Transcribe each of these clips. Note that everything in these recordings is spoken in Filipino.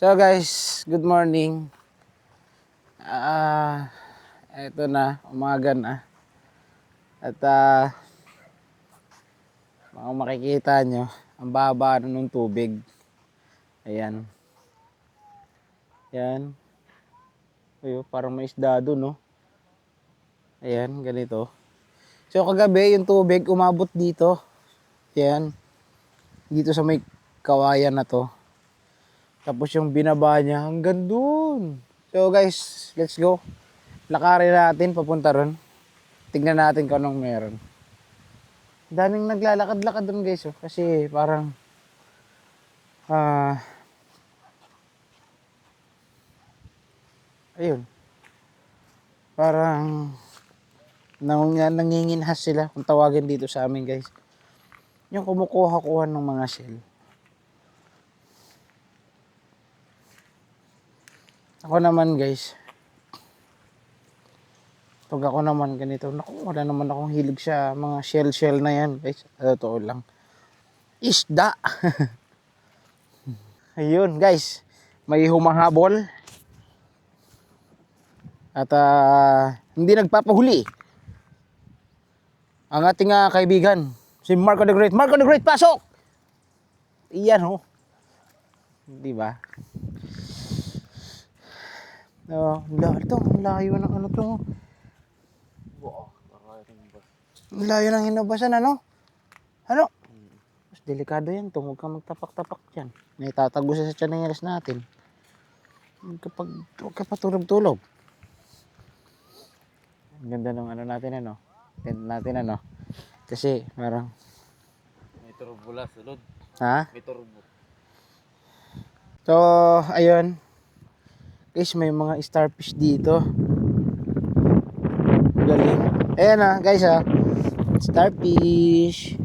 So guys, good morning. Eto na, umaga na. At mga makikita nyo, ang baba na ng tubig. Ayan. Ayan. Ayun, parang may isda doon, no? Ayan, ganito. So kagabi, yung tubig umabot dito. Ayan. Dito sa may kawayan na to. Tapos yung binaba niya hanggang doon. So guys, let's go. Lakarin natin papunta ron. Tignan natin kung anong meron. Daming naglalakad-lakad doon guys. Oh. Kasi parang ayun. Parang nanginginhas sila kung tawagin dito sa amin guys. Yung kumukuha-kuha ng mga shell. Ako naman guys. Pag ako naman ganito, naku, wala naman akong hilig sa mga shell na yan guys. Totoo lang. Isda. Ayun guys. May humahabol. At hindi nagpapahuli. Ang ating kaibigan, si Marco the Great. Marco the Great, pasok! Iyan ho. Di ba? Ito, ang layo ng ano to. Ang layo ng hinabasan, ano? Ano? Mas delikado yan to. Huwag kang magtapak-tapak dyan. May tatago sa chanelas natin. Huwag ka patulog-tulog. Ang ganda ng ano natin, ano? Tent natin, ano? Kasi, parang... May turbo la, sulod. Ha? May turbo. So, ayun. Guys, may mga starfish dito. Galing. Ayan guys starfish.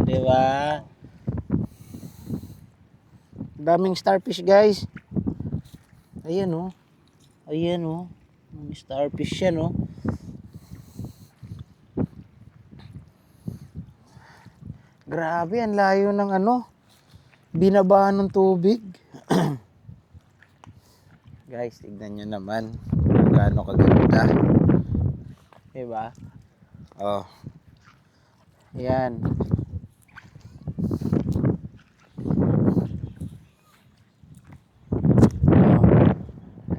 Diba? Daming starfish guys. Ayan oh. Ayan oh. May starfish yan oh. Grabe, ang layo ng ano. Binabahan ng tubig. Guys, tignan nyo naman kung gaano kaganda. Diba? Oh. Yan. Oh.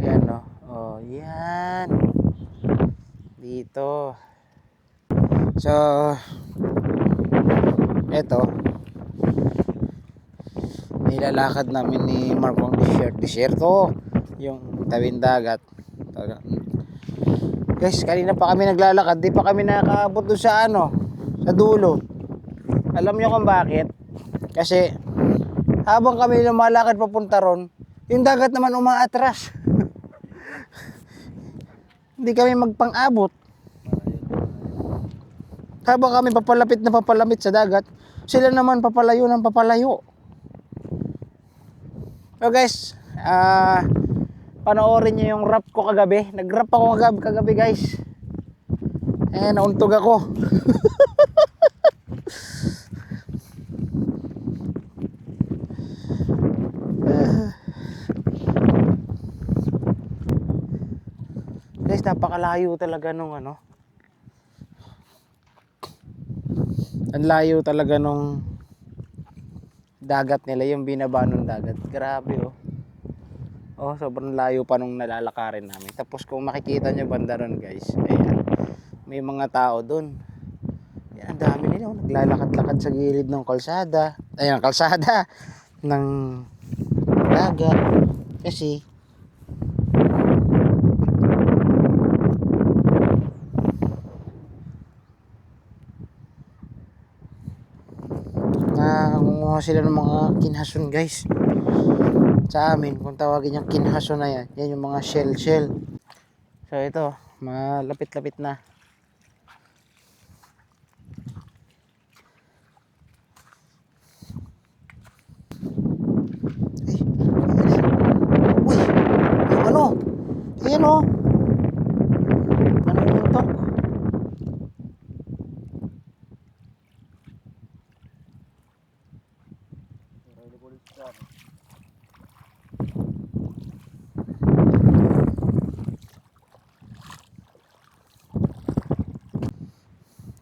Yan no. Oh, yan. Dito. So, eto. Nilalakad namin ni Marco ang desierto. Yung tawid dagat. Guys, kanina pa kami naglalakad, di pa kami nakakaabot doon sa ano, sa dulo. Alam nyo kung bakit? Kasi habang kami lumalakad papunta ron, yung dagat naman umaatras. Hindi kami magpang-abot. Habang kami papalapit sa dagat, sila naman papalayo ng papalayo. So guys, panoorin nyo yung rap ko kagabi. Nag-rap ako kagabi guys. Nauntog ako. Guys, napakalayo talaga nung ano. Ang layo talaga nung dagat nila, yung binaba ng dagat. Grabe oh. Oh, sobrang layo pa nung nalalakarin namin. Tapos kung makikita nyo banda ron guys, ayan, may mga tao dun. Ayan, ang dami nila. Naglalakad-lakad sa gilid ng kalsada. Ayan, kalsada ng dagat. Kasi nangunguha sila ng mga kinhason guys. Sa amin, kung tawagin yung kinhason na yan, yan yung mga shell. So ito, malapit-lapit na. Uy, yung ano? Ayan o. Nanungutok.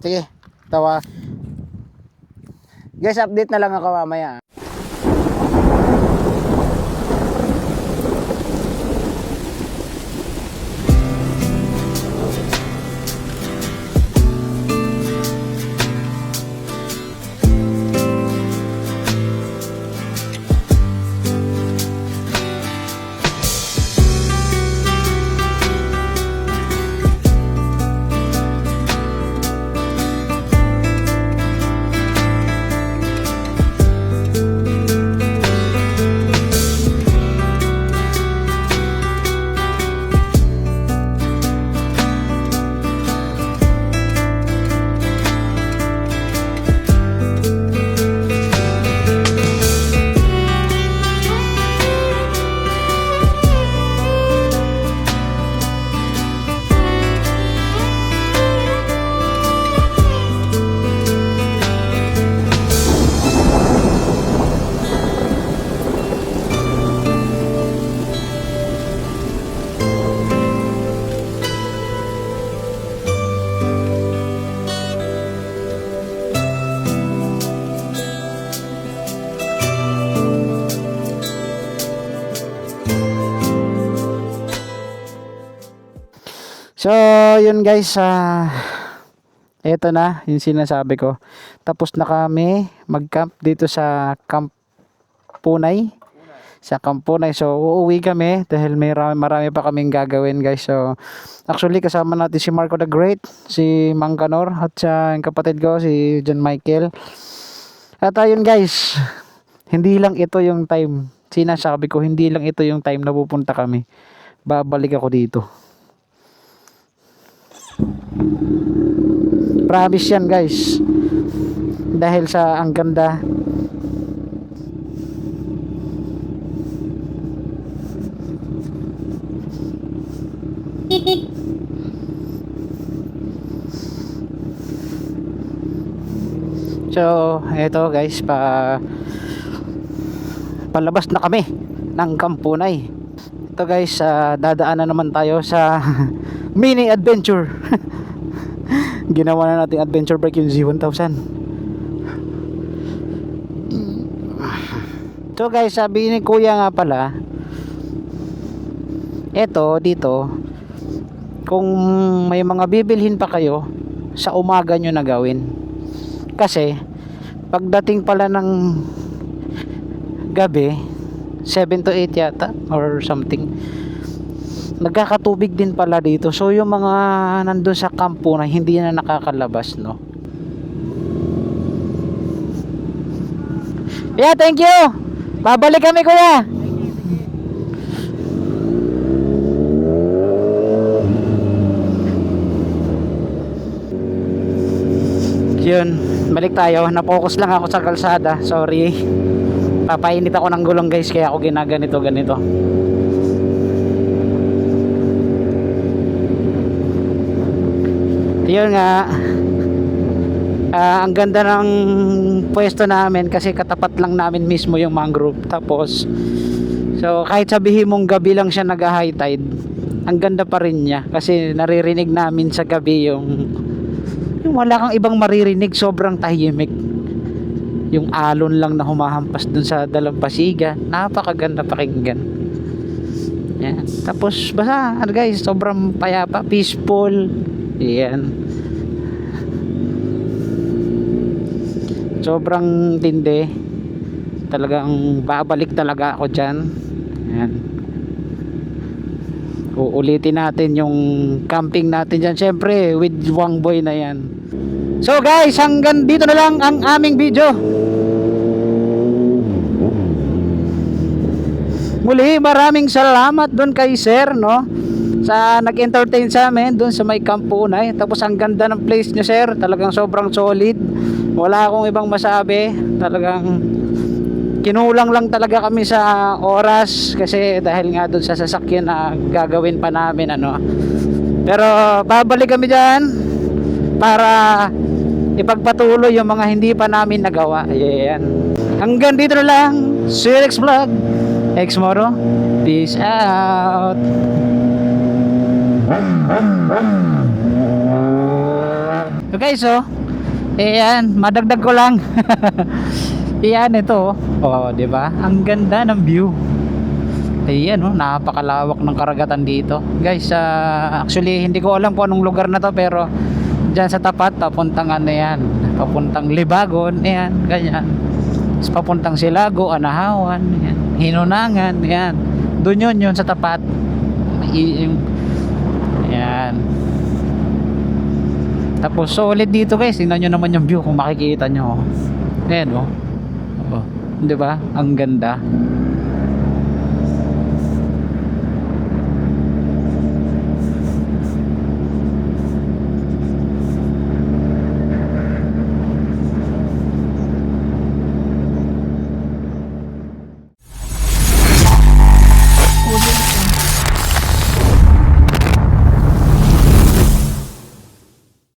Sige, tawa. Guys, update na lang ako mamaya. So, yun guys, eto na yung sinasabi ko. Tapos na kami mag-camp dito sa Camp Punay. Sa Camp Punay. So, uuwi kami dahil marami pa kaming gagawin guys. So, actually kasama natin si Marco the Great, si Mang Kanor, at yung kapatid ko, si John Michael. At ayun guys, hindi lang ito yung time. Sinasabi ko, hindi lang ito yung time na pupunta kami. Babalik ako dito. Promise yan guys, dahil sa ang ganda. So eto guys, palabas na kami ng Camp Punay. Ito guys, dadaan na naman tayo sa mini adventure. Ginawa na natin adventure bike yung Z1000. So guys, sabi ni kuya nga pala, eto dito, kung may mga bibilhin pa kayo, sa umaga nyo na gawin. Kasi pagdating pala ng gabi, 7 to 8 yata or something, nagkakatubig din pala dito. So yung mga nandun sa kampo na hindi na nakakalabas, no? Yeah, thank you. Babalik kami kuya. Yun, balik tayo. Na-focus lang ako sa kalsada. Sorry. Papainit ako ng gulong guys, kaya ako ginaganito ganito. Yun nga, ang ganda ng pwesto namin kasi katapat lang namin mismo yung mangrove. Tapos so kahit sabihin mong gabi lang siya nag-high tide, ang ganda pa rin niya kasi naririnig namin sa gabi yung wala kang ibang maririnig, sobrang tahimik. Yung alon lang na humahampas dun sa dalampasiga, napakaganda pakinggan. Yan. Tapos basta ano guys, sobrang payapa, peaceful. Yan. Sobrang tindi. Talagang babalik talaga ako dyan. Yan. Uulitin natin yung camping natin dyan. Siyempre with Wang Boy na yan. So guys, hanggang dito na lang ang aming video. Muli, maraming salamat doon kay Sir, no? Sa nag-entertain sa amin doon sa may Camp Punay. Tapos ang ganda ng place niyo sir, talagang sobrang solid, wala akong ibang masabi. Talagang kinulang lang talaga kami sa oras kasi dahil nga doon sa sasakyan na gagawin pa namin ano. Pero babalik kami dyan para ipagpatuloy yung mga hindi pa namin nagawa. Ayan. Hanggang dito na lang. See you next vlog. Xmoro, peace out. Okay. guys, oh. Ayan, madagdag ko lang. Ayan, ito. Oh, di ba? Ang ganda ng view. Ayan, oh, napakalawak ng karagatan dito. Guys, actually hindi ko alam kung anong lugar na to, pero diyan sa tapat papuntang ano yan, papuntang Libagon, ayan, ganyan. Tapos papuntang Silago, Anahawan, ayan, Hinunangan, ayan. Doon yun sa tapat. Ayan. Tapos solid dito guys, tingnan nyo naman yung view kung makikita nyo. Ayan, oh. Oh, 'di ba? Ang ganda.